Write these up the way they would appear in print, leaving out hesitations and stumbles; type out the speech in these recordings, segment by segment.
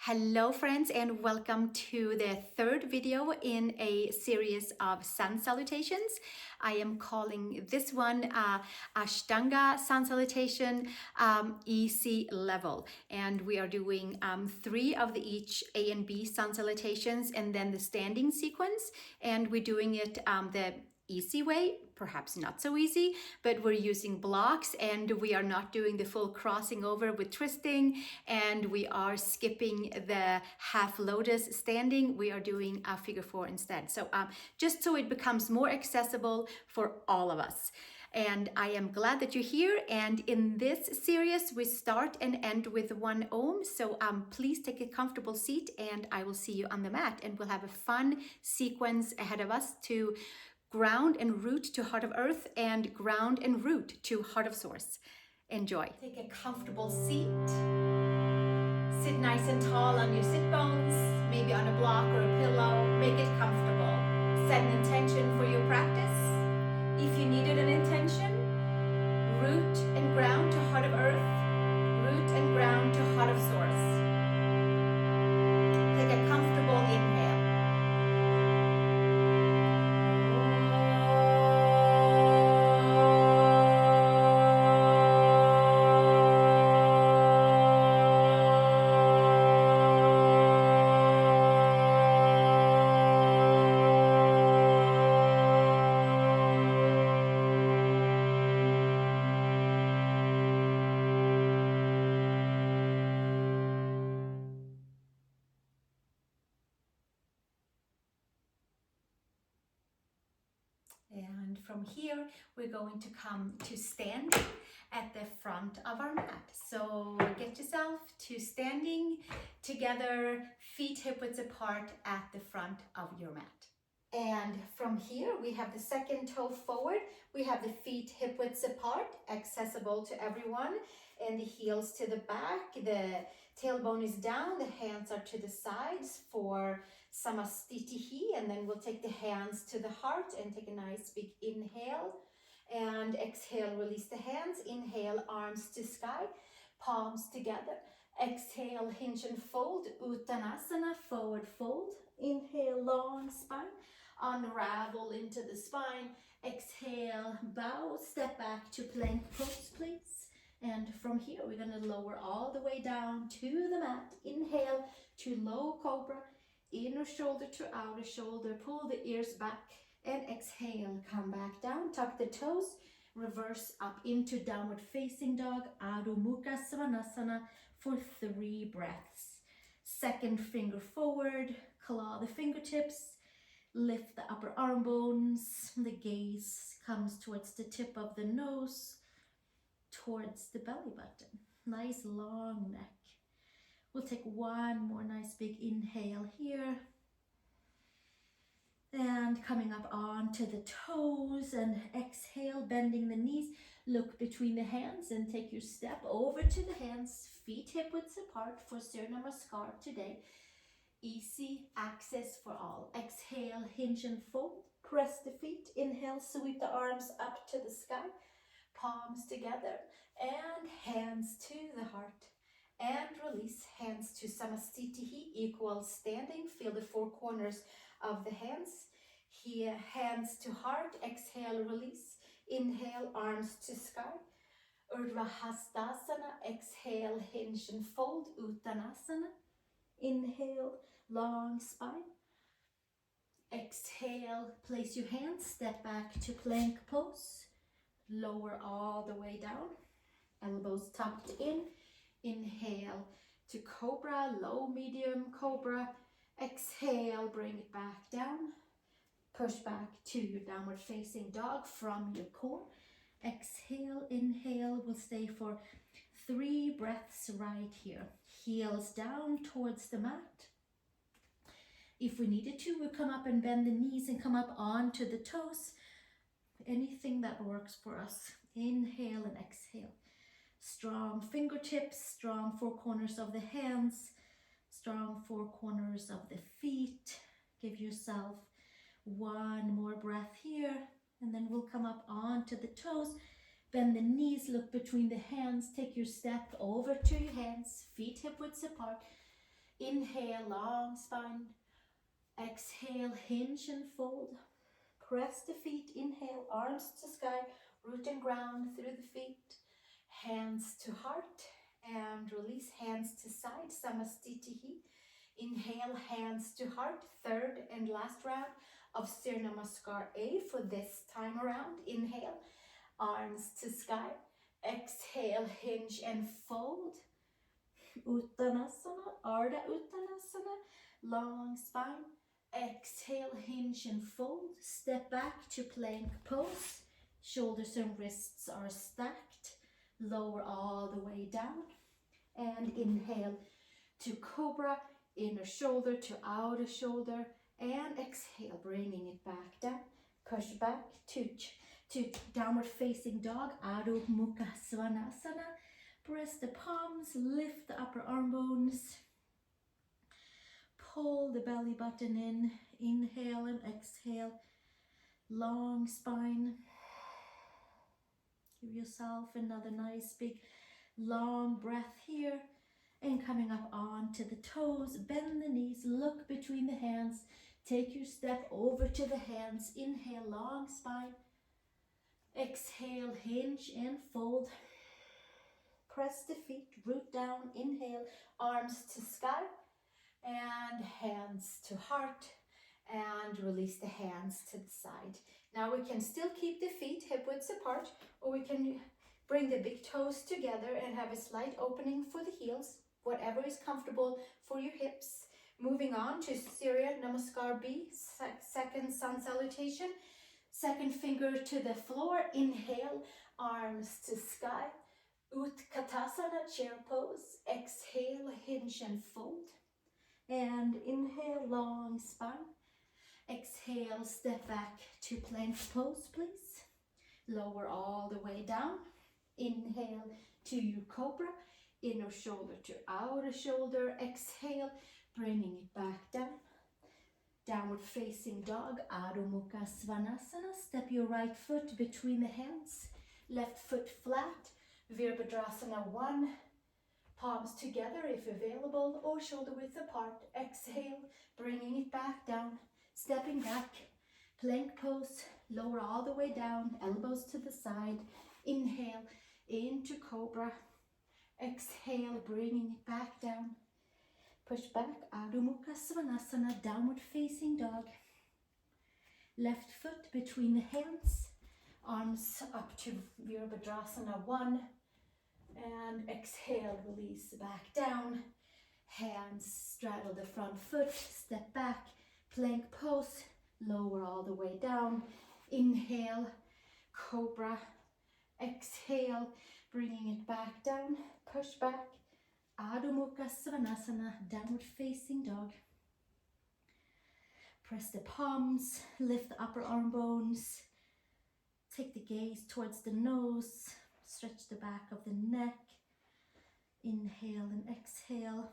Hello friends, and welcome to the third video in a series of Sun Salutations. I am calling this one Ashtanga Sun Salutation EC level, and we are doing 3 of the each A and B Sun Salutations and then the standing sequence, and we're doing it the easy way, perhaps not so easy, but we're using blocks and we are not doing the full crossing over with twisting, and we are skipping the half lotus standing. We are doing a figure 4 instead. So just so it becomes more accessible for all of us. And I am glad that you're here. And in this series, we start and end with 1 Om. So please take a comfortable seat and I will see you on the mat. And we'll have a fun sequence ahead of us to ground and root to heart of earth and ground and root to heart of source. Enjoy. Take a comfortable seat. Sit nice and tall on your sit bones, maybe on a block or a pillow. Make it comfortable. Set an intention for your practice. If you needed an intention, root and ground to heart of earth, root and ground to heart of source. Take a comfortable inhale. And from here, we're going to come to standing at the front of our mat. So get yourself to standing together, feet hip width apart at the front of your mat. And from here, we have the second toe forward. We have the feet hip width apart, accessible to everyone, and the heels to the back. The tailbone is down, the hands are to the sides for samastitihi, and then we'll take the hands to the heart and take a nice big inhale. And exhale, release the hands. Inhale, arms to sky, palms together. Exhale, hinge and fold, Uttanasana, forward fold. Inhale, long spine. Unravel into the spine. Exhale, bow, step back to plank pose, please. And from here, we're going to lower all the way down to the mat. Inhale to low cobra, inner shoulder to outer shoulder, pull the ears back, and exhale, come back down, tuck the toes, reverse up into downward facing dog, Adho Mukha Svanasana for 3 breaths. Second finger forward, claw the fingertips, lift the upper arm bones, the gaze comes towards the tip of the nose, towards the belly button. Nice long neck. We'll take 1 more nice big inhale here. And coming up onto the toes, and exhale, bending the knees. Look between the hands and take your step over to the hands, feet hip width apart for Surya Namaskar today. Easy access for all. Exhale, hinge and fold. Press the feet. Inhale, sweep the arms up to the sky. Palms together and hands to the heart. And release, hands to samastitihi, equal standing. Feel the 4 corners of the hands. Here, hands to heart. Exhale, release. Inhale, arms to sky. Urdhva Hastasana. Exhale, hinge and fold. Uttanasana. Inhale, long spine. Exhale, place your hands, step back to plank pose. Lower all the way down. Elbows tucked in. Inhale to cobra, low medium cobra. Exhale, bring it back down. Push back to your downward facing dog from your core. Exhale, inhale, we'll stay for 3 breaths right here. Heels down towards the mat. If we needed to, we'll come up and bend the knees and come up onto the toes. Anything that works for us. Inhale and exhale. Strong fingertips, strong 4 corners of the hands, strong 4 corners of the feet. Give yourself 1 more breath here, and then we'll come up onto the toes. Bend the knees, look between the hands, take your step over to your hands, feet hip width apart. Inhale, long spine. Exhale, hinge and fold. Press the feet. Inhale, arms to sky, root and ground through the feet. Hands to heart and release, hands to side, samastitihi. Inhale, hands to heart, third and last round of Surya Namaskar A for this time around. Inhale, arms to sky. Exhale, hinge and fold. Uttanasana, Ardha Uttanasana, long spine. Exhale, hinge and fold. Step back to plank pose. Shoulders and wrists are stacked. Lower all the way down. And inhale to cobra, inner shoulder to outer shoulder. And exhale, bringing it back down. Push back to downward facing dog, Adho Mukha Svanasana. Press the palms, lift the upper arm bones. Pull the belly button in. Inhale and exhale. Long spine. Give yourself another nice big long breath here. And coming up onto the toes, bend the knees, look between the hands. Take your step over to the hands. Inhale, long spine. Exhale, hinge and fold. Press the feet, root down. Inhale, arms to sky and hands to heart. And release the hands to the side. Now we can still keep the feet hip widths apart, or we can bring the big toes together and have a slight opening for the heels, whatever is comfortable for your hips. Moving on to Surya Namaskar B, second Sun Salutation. Second finger to the floor. Inhale, arms to sky. Uttanasana, chair pose. Exhale, hinge and fold. And inhale, long spine. Exhale, step back to plank pose, please. Lower all the way down. Inhale to your cobra. Inner shoulder to outer shoulder. Exhale, bringing it back down. Downward facing dog, Adho Mukha Svanasana. Step your right foot between the hands. Left foot flat. Virabhadrasana 1. Palms together if available, or shoulder width apart. Exhale, bringing it back down. Stepping back, plank pose. Lower all the way down, elbows to the side. Inhale into cobra. Exhale, bringing it back down. Push back, Adho Mukha Svanasana, downward facing dog. Left foot between the hands. Arms up to Virabhadrasana 1. And exhale, release back down. Hands straddle the front foot, step back, plank pose, lower all the way down. Inhale, cobra. Exhale, bringing it back down. Push back, Adho Mukha Svanasana, downward facing dog. Press the palms, lift the upper arm bones. Take the gaze towards the nose. Stretch the back of the neck. Inhale and exhale.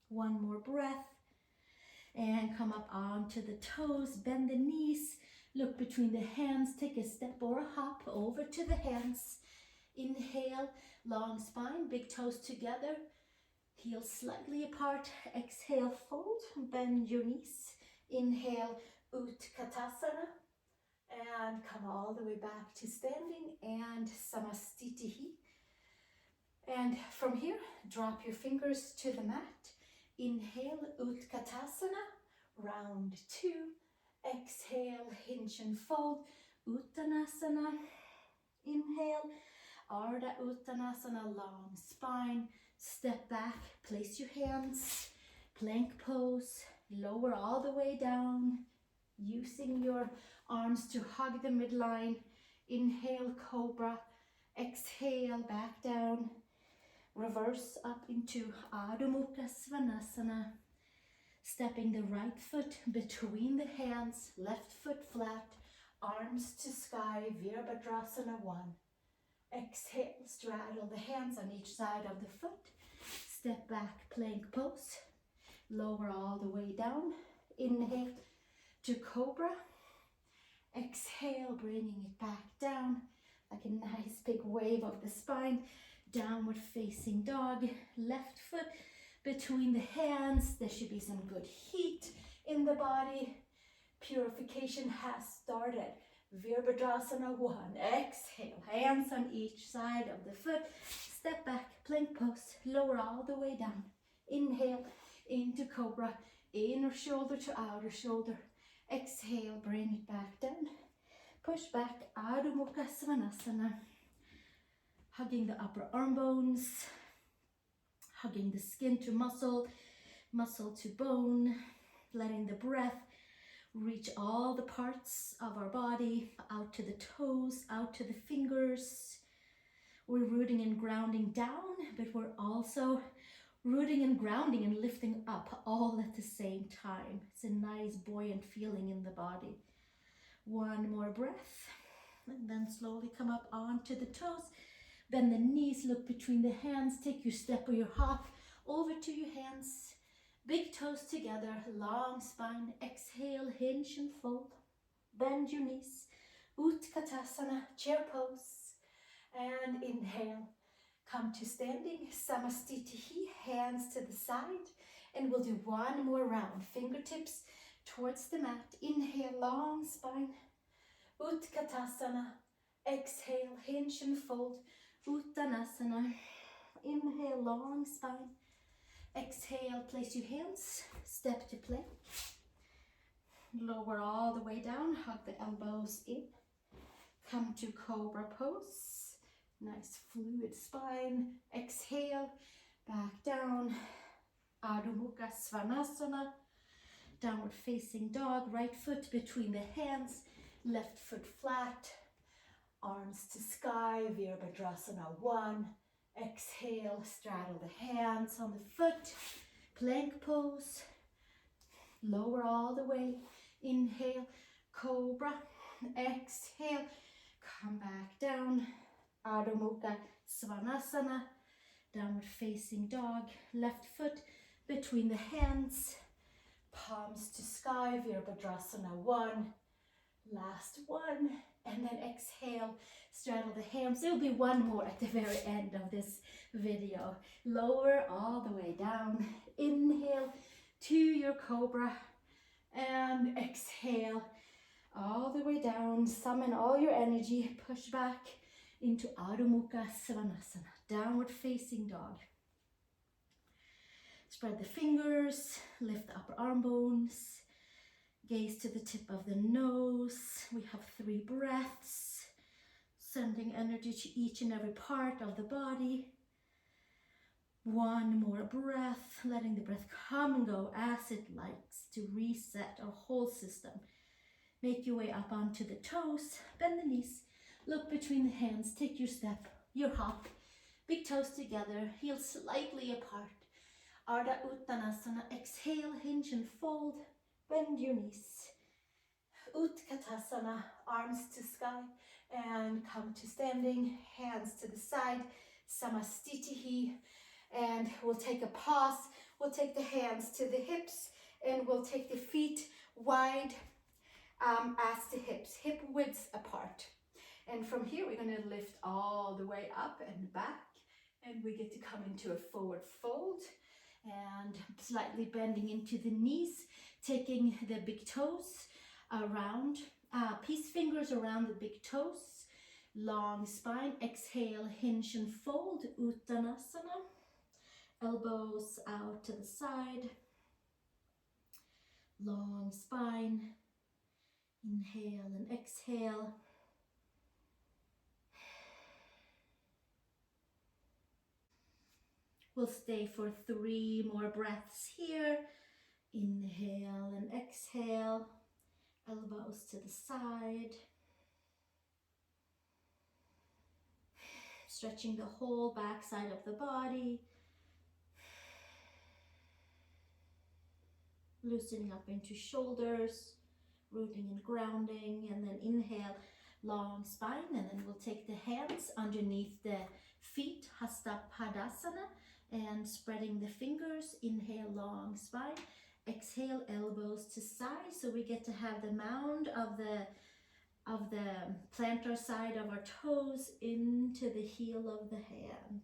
One more breath. And come up onto the toes. Bend the knees. Look between the hands. Take a step or a hop over to the hands. Inhale, long spine, big toes together. Heels slightly apart. Exhale, fold. Bend your knees. Inhale, Uttanasana. And come all the way back to standing and samastitihi. And from here, drop your fingers to the mat. Inhale, Uttanasana, round 2. Exhale, hinge and fold, Uttanasana. Inhale, Ardha Uttanasana, long spine. Step back, place your hands, plank pose, lower all the way down, using your arms to hug the midline. Inhale, cobra. Exhale, back down. Reverse up into Adho Mukha Svanasana. Stepping the right foot between the hands, left foot flat, arms to sky, Virabhadrasana 1. Exhale, straddle the hands on each side of the foot. Step back, plank pose. Lower all the way down. Inhale to cobra. Exhale, bringing it back down like a nice big wave of the spine. Downward facing dog. Left foot between the hands. There should be some good heat in the body. Purification has started. Virabhadrasana 1. Exhale, hands on each side of the foot. Step back, plank pose. Lower all the way down. Inhale into cobra. Inner shoulder to outer shoulder. Exhale, bring it back down. Push back, Adho Mukha Svanasana. Hugging the upper arm bones. Hugging the skin to muscle, muscle to bone. Letting the breath reach all the parts of our body, out to the toes, out to the fingers. We're rooting and grounding down, but we're also rooting and grounding and lifting up all at the same time. It's a nice buoyant feeling in the body. One more breath, and then slowly come up onto the toes. Bend the knees, look between the hands, take your step or your hop over to your hands. Big toes together, long spine. Exhale, hinge and fold. Bend your knees. Uttanasana, chair pose. And inhale. Come to standing, Samastitihi, hands to the side. And we'll do one more round. Fingertips towards the mat. Inhale, long spine. Uttanasana. Exhale, hinge and fold. Uttanasana. Inhale, long spine. Exhale, place your hands, step to plank. Lower all the way down, hug the elbows in. Come to cobra pose. Nice fluid spine. Exhale, back down. Adho Mukha Svanasana. Downward facing dog, right foot between the hands, left foot flat. Arms to sky, Virabhadrasana 1. Exhale, straddle the hands on the foot, plank pose, lower all the way, inhale, cobra, exhale, come back down, Adho Mukha Svanasana, downward facing dog, left foot between the hands, palms to sky, Virabhadrasana 1, last one, and then exhale, straddle the hands. There will be one more at the very end of this video. Lower all the way down. Inhale to your cobra and exhale all the way down. Summon all your energy. Push back into Adho Mukha Svanasana, downward facing dog. Spread the fingers, lift the upper arm bones. Gaze to the tip of the nose. We have 3 breaths, sending energy to each and every part of the body. One more breath, letting the breath come and go as it likes to reset our whole system. Make your way up onto the toes, bend the knees, look between the hands, take your step, your hop, big toes together, heels slightly apart. Ardha Uttanasana, exhale, hinge and fold. Bend your knees. Uttanasana, arms to sky, and come to standing, hands to the side, Samastitihi, and we'll take a pause. We'll take the hands to the hips, and we'll take the feet wide as the hips, hip widths apart. And from here, we're going to lift all the way up and back, and we get to come into a forward fold, and slightly bending into the knees, taking the big toes around, peace fingers around the big toes, long spine. Exhale, hinge and fold, Uttanasana, elbows out to the side, long spine. Inhale and exhale. We'll stay for 3 more breaths here. Inhale and exhale, elbows to the side. Stretching the whole back side of the body. Loosening up into shoulders, rooting and grounding, and then inhale, long spine, and then we'll take the hands underneath the feet, Hasta Padasana, and spreading the fingers. Inhale, long spine. Exhale, elbows to side, so we get to have the mound of the plantar side of our toes into the heel of the hand.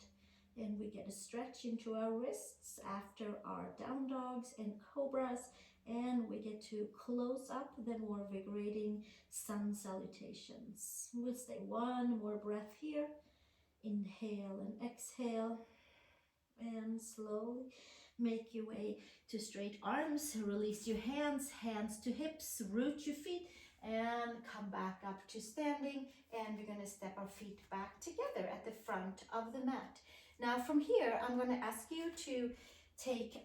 And we get a stretch into our wrists after our down dogs and cobras. And we get to close up the more vigorating sun salutations. We'll stay one more breath here. Inhale and exhale. And slowly make your way to straight arms. Release your hands, hands to hips, root your feet, and come back up to standing. And we're going to step our feet back together at the front of the mat. Now from here, I'm going to ask you to take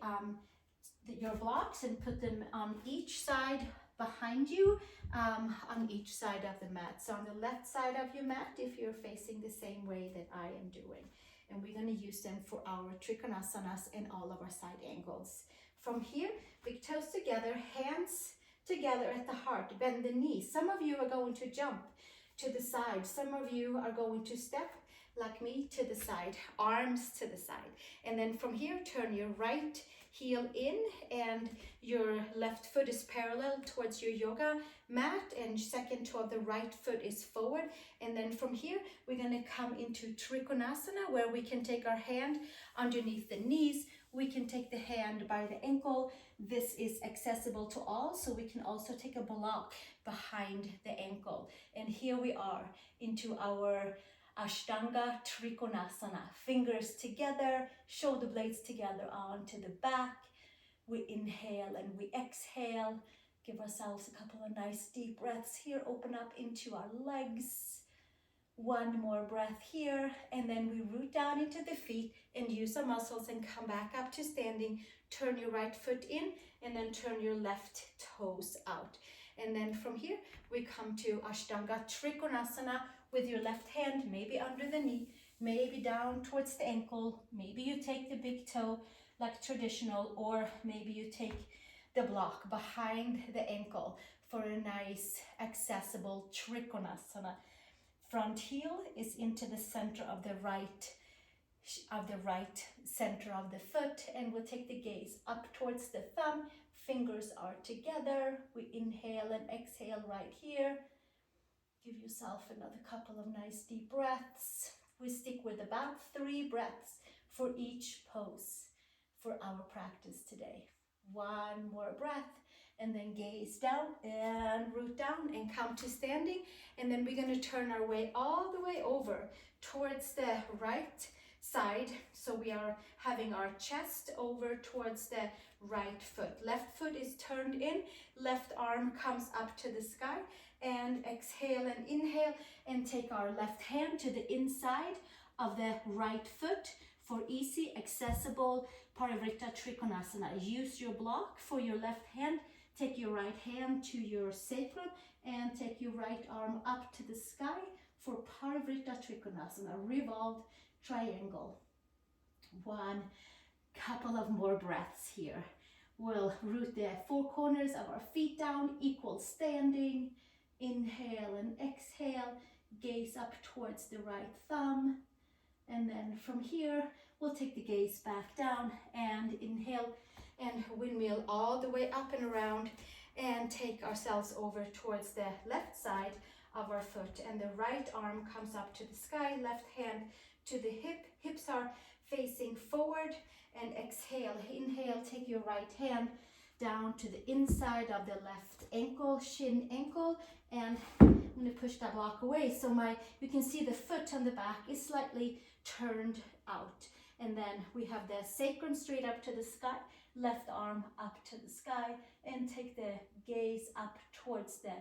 your blocks and put them on each side behind you, on each side of the mat. So on the left side of your mat, if you're facing the same way that I am doing. And we're going to use them for our Trikonasanas and all of our side angles. From here, big toes together, hands together at the heart, bend the knees. Some of you are going to jump to the side. Some of you are going to step like me to the side, arms to the side. And then from here, turn your right heel in and your left foot is parallel towards your yoga mat and second toe of the right foot is forward. And then from here, we're going to come into Trikonasana where we can take our hand underneath the knees. We can take the hand by the ankle. This is accessible to all, so we can also take a block behind the ankle. And here we are into our Ashtanga Trikonasana. Fingers together, shoulder blades together onto the back. We inhale and we exhale. Give ourselves a couple of nice deep breaths here. Open up into our legs. One more breath here. And then we root down into the feet and use our muscles and come back up to standing. Turn your right foot in and then turn your left toes out. And then from here, we come to Ashtanga Trikonasana with your left hand, maybe under the knee, maybe down towards the ankle. Maybe you take the big toe like traditional, or maybe you take the block behind the ankle for a nice accessible Trikonasana. Front heel is into the center of the right center of the foot, and we'll take the gaze up towards the thumb. Fingers are together. We inhale and exhale right here. Give yourself another couple of nice deep breaths. We stick with about 3 breaths for each pose for our practice today. One more breath and then gaze down and root down and come to standing. And then we're going to turn our way all the way over towards the right side. So we are having our chest over towards the right foot. Left foot is turned in, left arm comes up to the sky. And exhale and inhale and take our left hand to the inside of the right foot for easy, accessible Parivritta Trikonasana. Use your block for your left hand. Take your right hand to your sacrum and take your right arm up to the sky for Parivritta Trikonasana, revolved triangle. One couple of more breaths here. We'll root the 4 corners of our feet down, equal standing. Inhale and exhale, gaze up towards the right thumb. And then from here, we'll take the gaze back down and inhale and windmill all the way up and around and take ourselves over towards the left side of our foot. And the right arm comes up to the sky, left hand to the hip. Hips are facing forward and exhale. Inhale, take your right hand down to the inside of the left ankle, shin ankle, and I'm going to push that block away. So you can see the foot on the back is slightly turned out. And then we have the sacrum straight up to the sky, left arm up to the sky, and take the gaze up towards the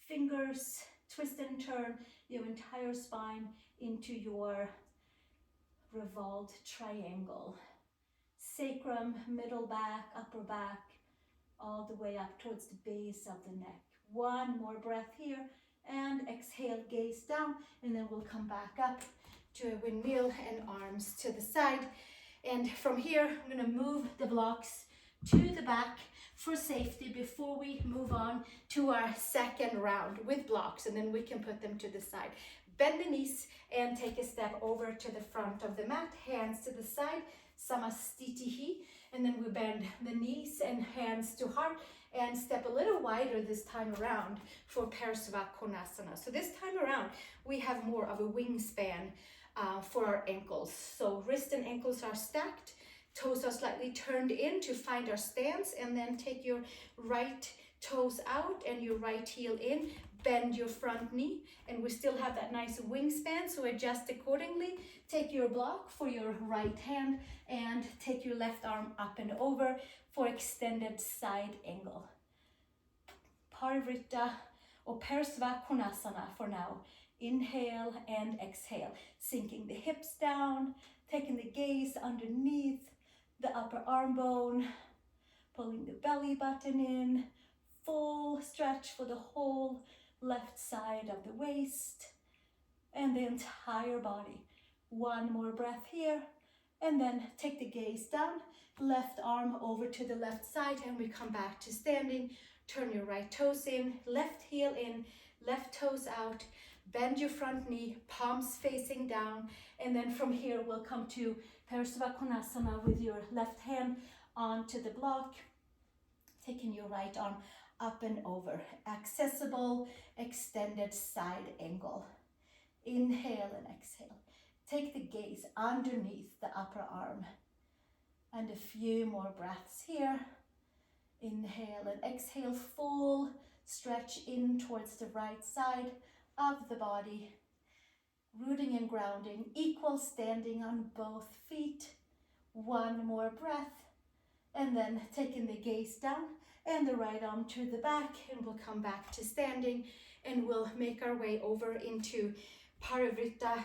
fingers, twist and turn your entire spine into your revolved triangle. Sacrum, middle back, upper back, all the way up towards the base of the neck. One more breath here and exhale, gaze down, and then we'll come back up to a windmill and arms to the side. And from here, I'm going to move the blocks to the back for safety before we move on to our second round with blocks, and then we can put them to the side. Bend the knees and take a step over to the front of the mat, hands to the side, samastitihi, and then we bend the knees and hands to heart and step a little wider this time around for Parsvakonasana. So this time around, we have more of a wingspan for our ankles. So wrist and ankles are stacked, toes are slightly turned in to find our stance, and then take your right toes out and your right heel in. Bend your front knee, and we still have that nice wingspan, so adjust accordingly. Take your block for your right hand and take your left arm up and over for extended side angle. Parivritta or Parsvakonasana for now. Inhale and exhale, sinking the hips down, taking the gaze underneath the upper arm bone, pulling the belly button in, full stretch for the whole left side of the waist and the entire body. One more breath here, and then take the gaze down, left arm over to the left side, and we come back to standing. Turn your right toes in, left heel in, left toes out, bend your front knee, palms facing down, and then from here we'll come to Parsvakonasana with your left hand onto the block, taking your right arm up and over, accessible, extended side angle. Inhale and exhale. Take the gaze underneath the upper arm. And a few more breaths here. Inhale and exhale, full stretch in towards the right side of the body. Rooting and grounding, equal standing on both feet. One more breath. And then taking the gaze down and the right arm to the back, and we'll come back to standing, and we'll make our way over into Parivritta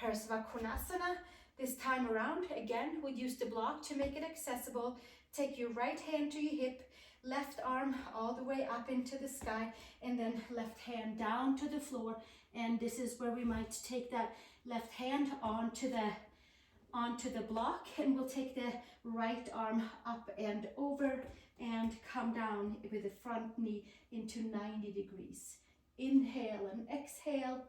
Parsvakonasana. This time around, again, we'll use the block to make it accessible. Take your right hand to your hip, left arm all the way up into the sky, and then left hand down to the floor. And this is where we might take that left hand onto the block, and we'll take the right arm up and over and come down with the front knee into 90 degrees. Inhale and exhale,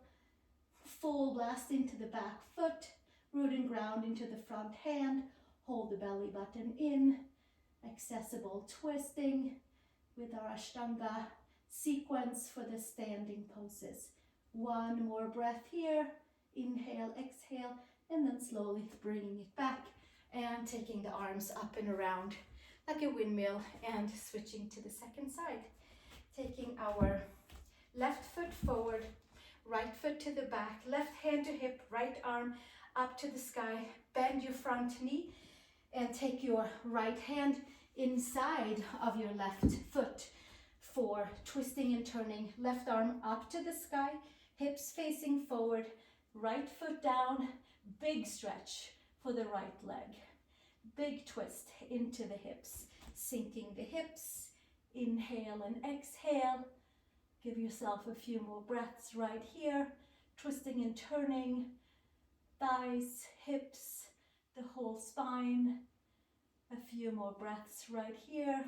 full blast into the back foot, root and ground into the front hand, hold the belly button in, accessible twisting with our Ashtanga sequence for the standing poses. One more breath here, inhale, exhale, and then slowly bringing it back and taking the arms up and around like a windmill and switching to the second side. Taking our left foot forward, right foot to the back, left hand to hip, right arm up to the sky. Bend your front knee and take your right hand inside of your left foot for twisting and turning. Left arm up to the sky, hips facing forward, right foot down, big stretch for the right leg. Big twist into the hips, sinking the hips. Inhale and exhale. Give yourself a few more breaths right here. Twisting and turning, thighs, hips, the whole spine. A few more breaths right here.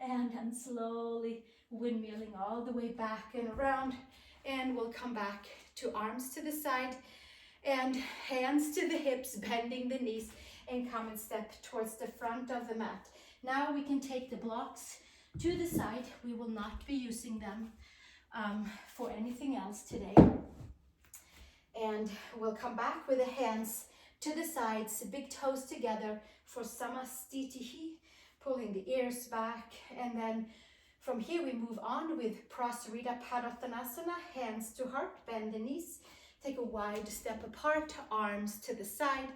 And then slowly windmilling all the way back and around. And we'll come back to arms to the side and hands to the hips, bending the knees, and come and step towards the front of the mat. Now we can take the blocks to the side. We will not be using them for anything else today. And we'll come back with the hands to the sides, big toes together for Samastitihi, pulling the ears back. And then from here we move on with Parivritta Trikonasana, hands to heart, bend the knees. Take a wide step apart, arms to the side,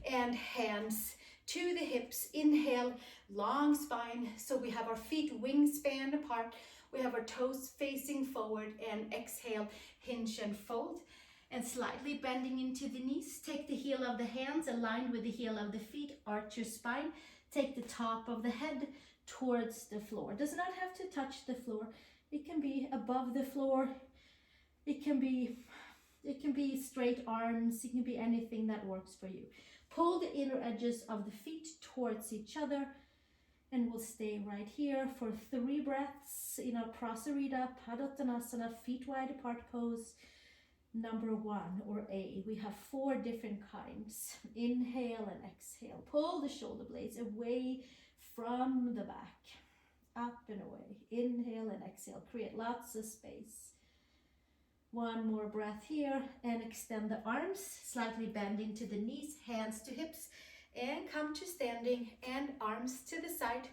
and hands to the hips. Inhale, long spine. So we have our feet wingspan apart. We have our toes facing forward, and exhale, hinge and fold. And slightly bending into the knees. Take the heel of the hands aligned with the heel of the feet. Arch your spine. Take the top of the head towards the floor. Does not have to touch the floor. It can be above the floor. It can be straight arms. It can be anything that works for you. Pull the inner edges of the feet towards each other, and we'll stay right here for 3 breaths in our Parivritta Trikonasana, feet wide apart pose. Number 1, or A. We have 4 different kinds. Inhale and exhale. Pull the shoulder blades away from the back, up and away. Inhale and exhale. Create lots of space. One more breath here and extend the arms, slightly bending to the knees, hands to hips, and come to standing and arms to the side.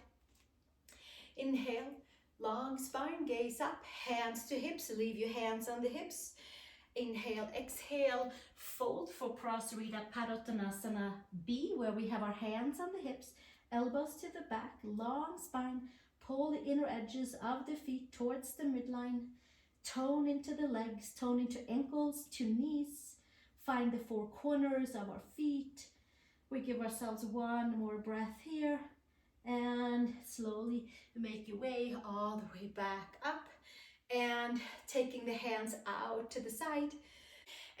Inhale, long spine, gaze up, hands to hips, leave your hands on the hips. Inhale, exhale, fold for Parivritta Trikonasana B, where we have our hands on the hips, elbows to the back, long spine, pull the inner edges of the feet towards the midline, tone into the legs, tone into ankles to knees, find the four corners of our feet. We give ourselves one more breath here, and slowly make your way all the way back up, and taking the hands out to the side.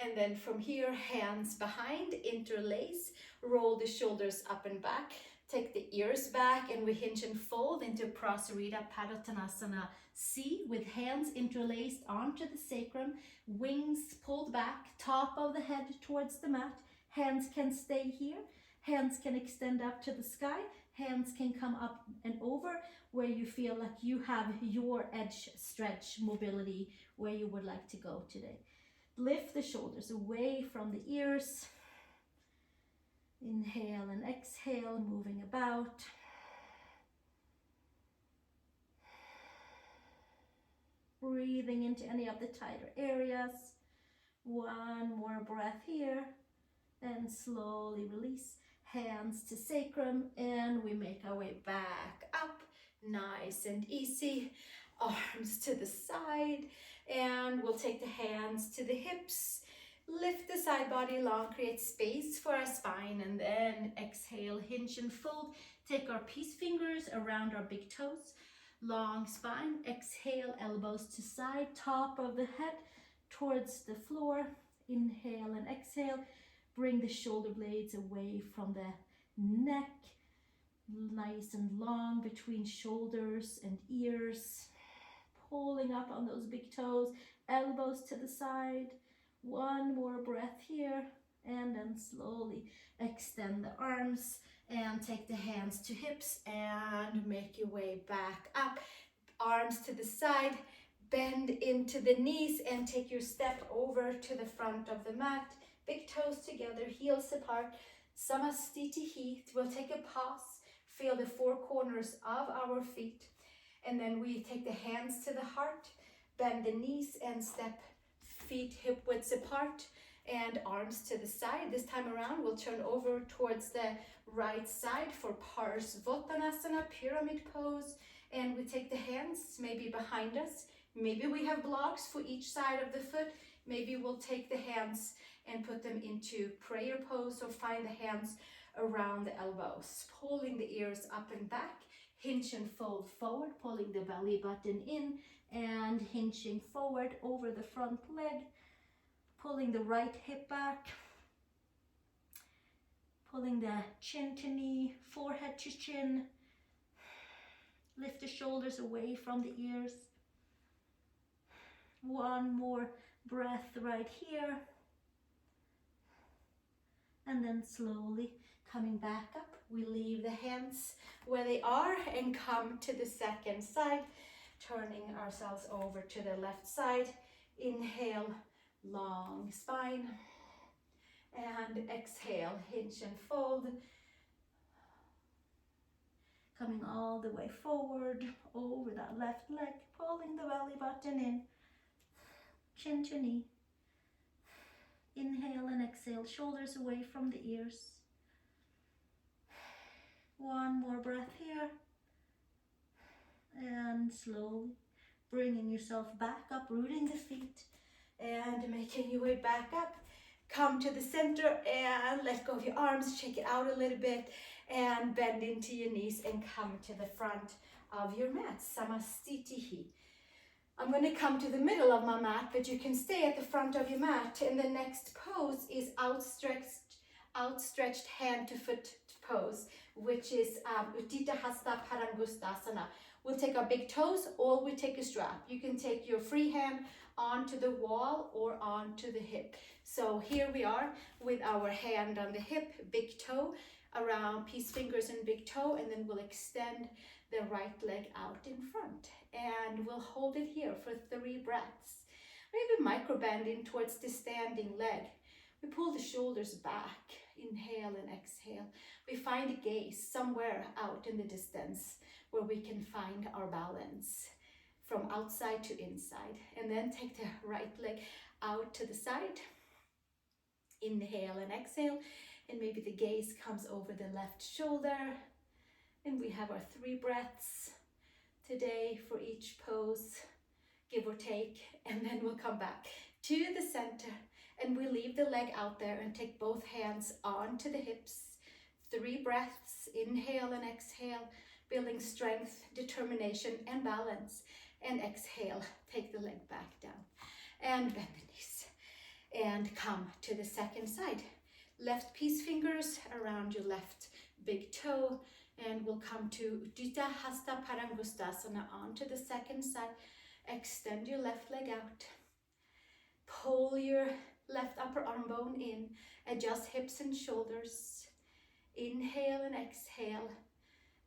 And then from here, hands behind, interlace, roll the shoulders up and back, take the ears back, and we hinge and fold into Parivritta Trikonasana C, with hands interlaced onto the sacrum, wings pulled back, top of the head towards the mat. Hands can stay here, hands can extend up to the sky, hands can come up and over where you feel like you have your edge stretch mobility where you would like to go today. Lift the shoulders away from the ears. Inhale and exhale, moving about. Breathing into any of the tighter areas. One more breath here. And slowly release. Hands to sacrum, and we make our way back up. Nice and easy. Arms to the side, and we'll take the hands to the hips. Lift the side body long, create space for our spine, and then exhale, hinge and fold. Take our peace fingers around our big toes. Long spine, exhale, elbows to side, top of the head towards the floor. Inhale and exhale. Bring the shoulder blades away from the neck, nice and long between shoulders and ears. Pulling up on those big toes, elbows to the side. One more breath here, and then slowly extend the arms and take the hands to hips and make your way back up. Arms to the side, bend into the knees and take your step over to the front of the mat. Big toes together, heels apart. Samastitihi. We'll take a pause. Feel the four corners of our feet. And then we take the hands to the heart, bend the knees and step feet hip widths apart and arms to the side. This time around, we'll turn over towards the right side for Parsvakonasana, pyramid pose. And we take the hands maybe behind us. Maybe we have blocks for each side of the foot. Maybe we'll take the hands and put them into prayer pose, or find the hands around the elbows, pulling the ears up and back, hinge and fold forward, pulling the belly button in and hinging forward over the front leg, pulling the right hip back, pulling the chin to knee, forehead to chin, lift the shoulders away from the ears. One more breath right here. And then slowly coming back up, we leave the hands where they are and come to the second side, turning ourselves over to the left side. Inhale, long spine, and exhale, hinge and fold. Coming all the way forward over that left leg, pulling the belly button in, chin to knee. Inhale and exhale, shoulders away from the ears. One more breath here. And slowly bringing yourself back up, rooting the feet and making your way back up. Come to the center and let go of your arms, shake it out a little bit and bend into your knees and come to the front of your mat, Samastitihi. I'm going to come to the middle of my mat, but you can stay at the front of your mat. And the next pose is outstretched hand to foot pose, which is Uttanasana Padangustasana. We'll take our big toes, or we take a strap. You can take your free hand onto the wall or onto the hip. So here we are with our hand on the hip, big toe around, peace fingers and big toe, and then we'll extend the right leg out in front. And we'll hold it here for 3 breaths. Maybe micro bend in towards the standing leg. We pull the shoulders back, inhale and exhale. We find a gaze somewhere out in the distance where we can find our balance from outside to inside. And then take the right leg out to the side. Inhale and exhale. And maybe the gaze comes over the left shoulder. And we have our 3 breaths today for each pose, give or take. And then we'll come back to the center. And we leave the leg out there and take both hands onto the hips. 3 breaths, inhale and exhale, building strength, determination, and balance. And exhale, take the leg back down. And bend the knees. And come to the second side. Left peace fingers around your left big toe. And we'll come to Uttanasana Padangustasana onto the second side. Extend your left leg out. Pull your left upper arm bone in. Adjust hips and shoulders. Inhale and exhale.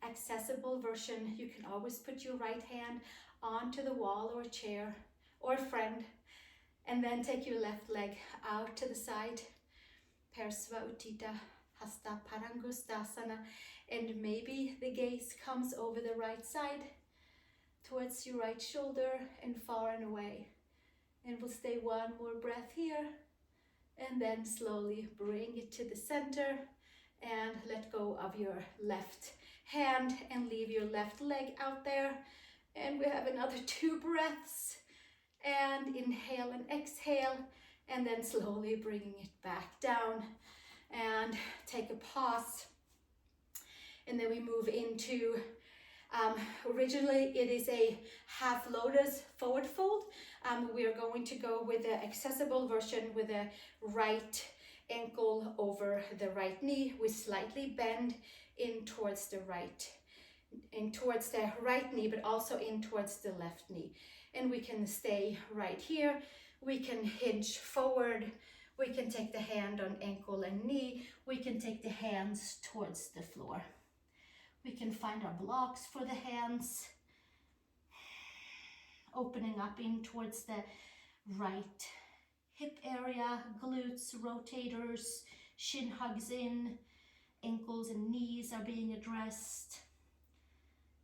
Accessible version. You can always put your right hand onto the wall or a chair or a friend. And then take your left leg out to the side. Parsvakonasana. Padangustasana, and maybe the gaze comes over the right side towards your right shoulder and far and away. And we'll stay one more breath here, and then slowly bring it to the center and let go of your left hand and leave your left leg out there. And we have another 2 breaths, and inhale and exhale, and then slowly bringing it back down. And take a pause, and then we move into, originally it is a half lotus forward fold. We are going to go with the accessible version with the right ankle over the right knee. We slightly bend in towards the right knee, but also in towards the left knee. And we can stay right here. We can hinge forward. We can take the hand on ankle and knee. We can take the hands towards the floor. We can find our blocks for the hands. Opening up in towards the right hip area, glutes, rotators, shin hugs in, ankles and knees are being addressed.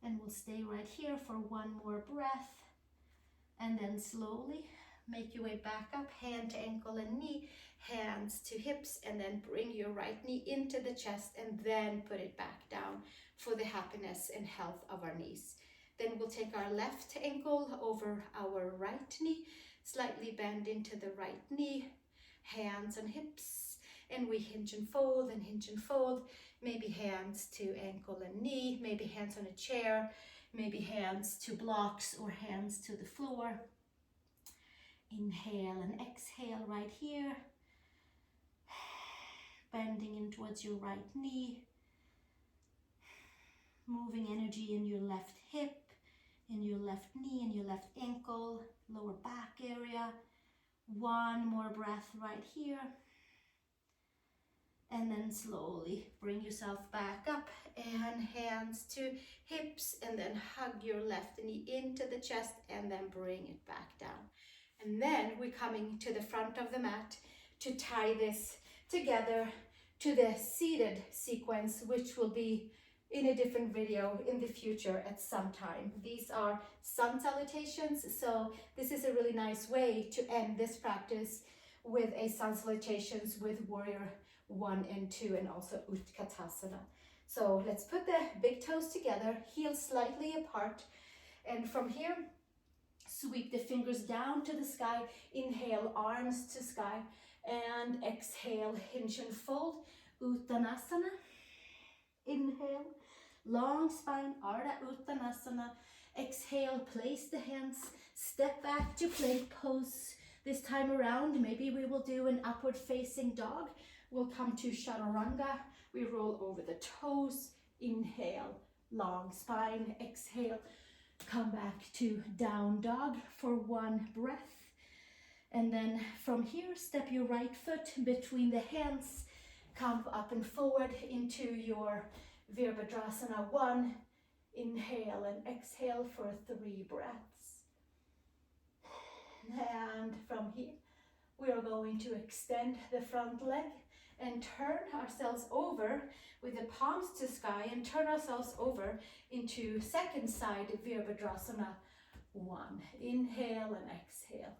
And we'll stay right here for 1 more breath. And then slowly make your way back up, hand to ankle and knee, hands to hips, and then bring your right knee into the chest and then put it back down for the happiness and health of our knees. Then we'll take our left ankle over our right knee, slightly bend into the right knee, hands on hips, and we hinge and fold and hinge and fold. Maybe hands to ankle and knee, maybe hands on a chair, maybe hands to blocks or hands to the floor. Inhale and exhale right here. Bending in towards your right knee. Moving energy in your left hip, in your left knee, in your left ankle, lower back area. 1 more breath right here. And then slowly bring yourself back up and hands to hips, and then hug your left knee into the chest and then bring it back down. And then we're coming to the front of the mat to tie this together to the seated sequence, which will be in a different video in the future at some time. These are Sun Salutations, so this is a really nice way to end this practice with a Sun Salutations with Warrior 1 and 2 and also Uttanasana. So let's put the big toes together, heels slightly apart, and from here, sweep the fingers down to the sky, inhale, arms to sky, and exhale, hinge and fold, Uttanasana. Inhale, long spine, Ardha Uttanasana. Exhale, place the hands, step back to plank pose. This time around, maybe we will do an upward facing dog. We'll come to Chaturanga. We roll over the toes, inhale, long spine, exhale, come back to down dog for 1 breath. And then from here, step your right foot between the hands, come up and forward into your Virabhadrasana 1. Inhale and exhale for 3 breaths. And from here, we are going to extend the front leg and turn ourselves over with the palms to sky and turn ourselves over into second side Virabhadrasana 1. Inhale and exhale.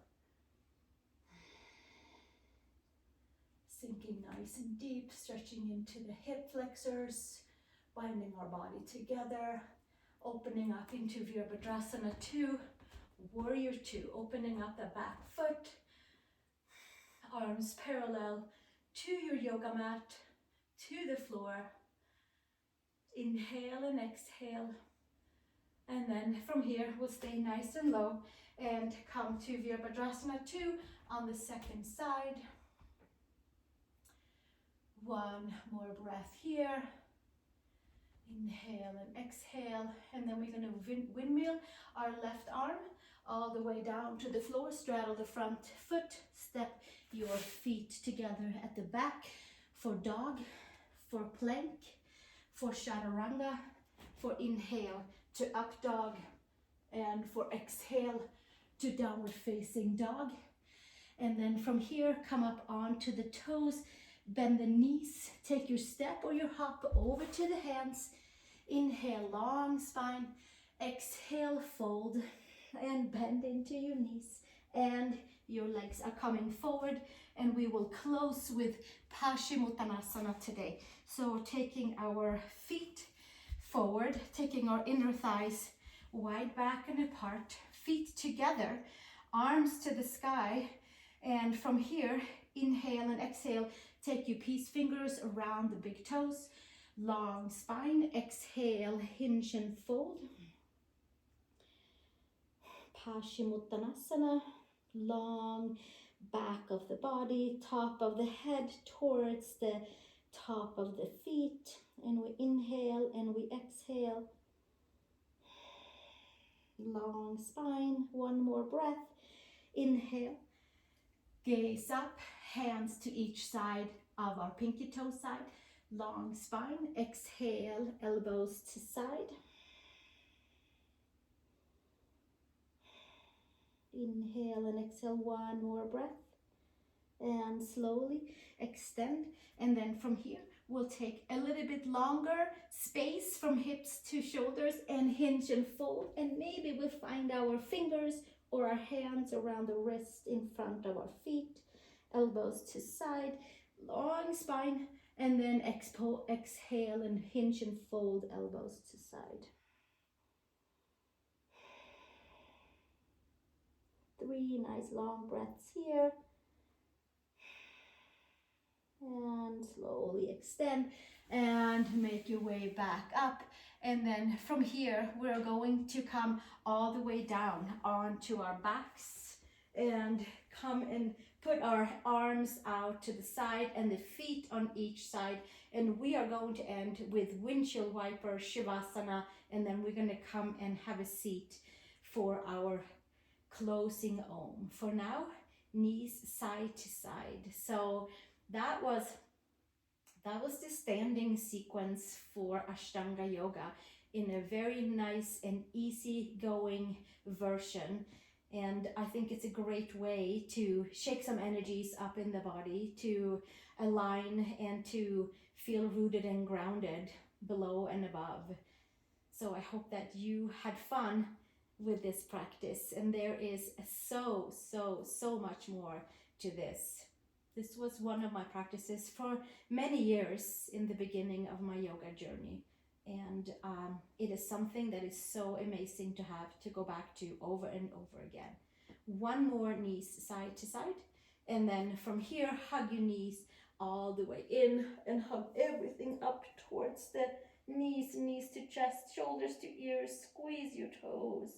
Sinking nice and deep, stretching into the hip flexors, binding our body together, opening up into Virabhadrasana 2, Warrior 2, opening up the back foot, arms parallel to your yoga mat, to the floor. Inhale and exhale. And then from here, we'll stay nice and low and come to Virabhadrasana 2 on the second side. One more breath here. Inhale and exhale. And then we're going to windmill our left arm all the way down to the floor. Straddle the front foot. Step your feet together at the back for dog, for plank, for chaturanga, for inhale to up dog, and for exhale to downward facing dog. And then from here, come up onto the toes, bend the knees, take your step or your hop over to the hands. Inhale, long spine. Exhale, fold and bend into your knees. And your legs are coming forward, and we will close with Parsvakonasana today. So taking our feet forward, taking our inner thighs wide back and apart, feet together, arms to the sky. And from here, inhale and exhale, take your peace fingers around the big toes, long spine. Exhale, hinge and fold. Parsvakonasana, long back of the body, top of the head towards the top of the feet. And we inhale and we exhale. Long spine, one more breath. Inhale, gaze up, hands to each side of our pinky toe side. Long spine, exhale, elbows to side. Inhale and exhale, one more breath. And slowly extend. And then from here, we'll take a little bit longer space from hips to shoulders and hinge and fold. And maybe we'll find our fingers or our hands around the wrist in front of our feet. Elbows to side, long spine. And then exhale and hinge and fold, elbows to side. 3 nice long breaths here. And slowly extend and make your way back up. And then from here, we're going to come all the way down onto our backs and come and put our arms out to the side and the feet on each side. And we are going to end with windshield wiper Shavasana. And then we're going to come and have a seat for our closing Om. For now, knees side to side. So that was the standing sequence for Ashtanga Yoga in a very nice and easy going version. And I think it's a great way to shake some energies up in the body, to align and to feel rooted and grounded below and above. So I hope that you had fun with this practice. And there is so much more to this. This was one of my practices for many years in the beginning of my yoga journey. And it is something that is so amazing to have to go back to over and over again. One more, knees side to side. And then from here, hug your knees all the way in and hug everything up towards the knees to chest, shoulders to ears. Squeeze your toes.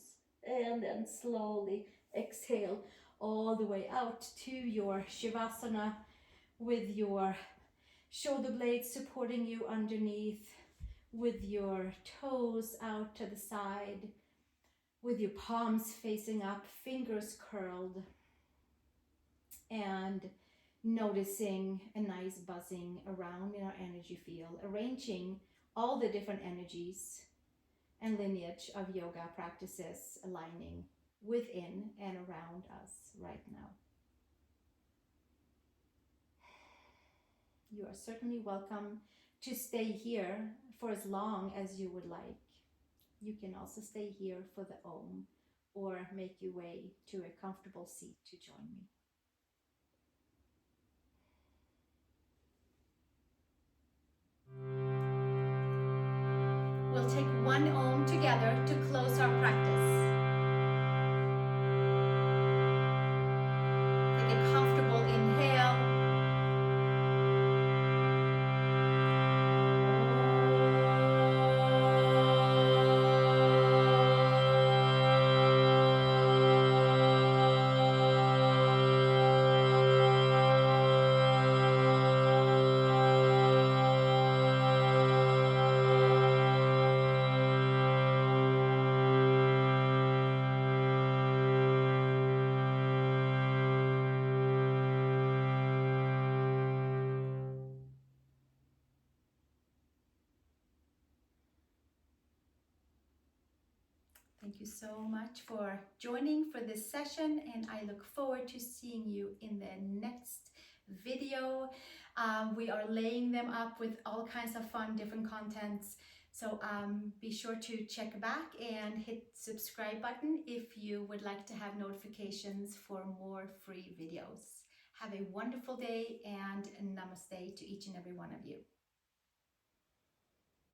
And then slowly exhale all the way out to your Shavasana with your shoulder blades supporting you underneath, with your toes out to the side, with your palms facing up, fingers curled, and noticing a nice buzzing around in our energy field, arranging all the different energies and lineage of yoga practices, aligning within and around us right now. You are certainly welcome to stay here for as long as you would like. You can also stay here for the Om or make your way to a comfortable seat to join me. We'll take one Om together to close our practice. Take a comfortable inhale. Thank you so much for joining for this session, and I look forward to seeing you in the next video. We are laying them up with all kinds of fun, different contents. So be sure to check back and hit subscribe button if you would like to have notifications for more free videos. Have a wonderful day and namaste to each and every one of you.